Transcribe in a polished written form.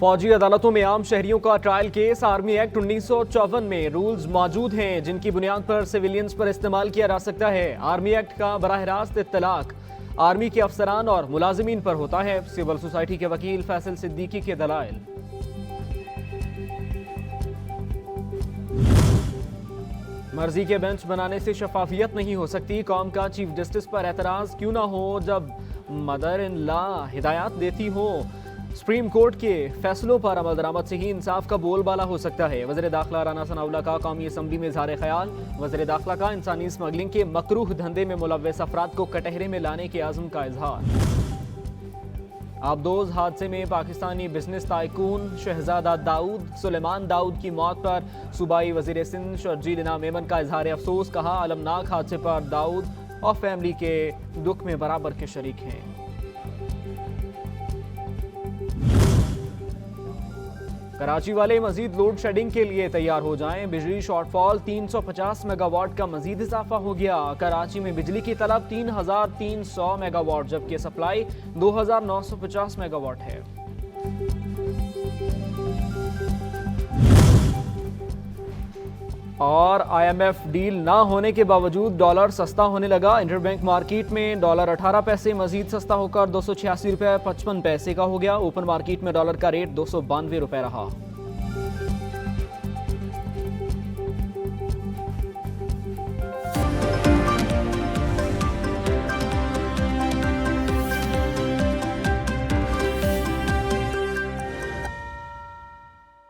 फौजी अदालतों में आम शहरियों का ट्रायल केस। आर्मी एक्ट 1954 में रूल्स मौजूद हैं जिनकी बुनियाद पर सिविलियंस पर इस्तेमाल किया जा सकता है। आर्मी एक्ट का बराह रास्त इत्तलाक आर्मी के अफसरान और मुलाजिमीन पर होता है। सिविल सोसाइटी के वकील फैसल सिद्दीकी के दलाइल। मर्जी के बेंच बनाने से शफाफियत नहीं हो सकती। कौम का चीफ जस्टिस पर एतराज क्यों ना हो जब मदर इन लॉ हिदायत देती हो। सुप्रीम कोर्ट के फैसलों पर अमल दरामद से ही इंसाफ का बोलबाला हो सकता है। वज़ीर दाखिला राना सनाउल्लाह का कौमी असम्बली में इज़हार ख्याल। वज़ीर दाखिला का इंसानी स्मगलिंग के मकरूह धंधे में मुलव्वस अफराद को कटहरे में लाने के आज़म का इजहार। आबदोज हादसे में पाकिस्तानी बिजनेस टाइकून शहजादा दाऊद सुलेमान दाऊद की मौत पर सूबाई वज़ीर सिंध शर्जील इनाम मेमन का इजहार अफसोस। कहा अलमनाक हादसे पर दाऊद और फैमिली के दुख में बराबर के शरीक हैं। कराची वाले मजीद लोड शेडिंग के लिए तैयार हो जाएं। बिजली शॉर्टफॉल 350 मेगावाट का मजीद इजाफा हो गया। कराची में बिजली की तलब 3300 मेगावाट जबकि सप्लाई 2950 मेगावाट है। और IMF डील ना होने के बावजूद डॉलर सस्ता होने लगा। इंटरबैंक मार्केट में डॉलर 18 पैसे मजीद सस्ता होकर 286 रुपये 55 पैसे का हो गया। ओपन मार्केट में डॉलर का रेट 292 रुपये रहा।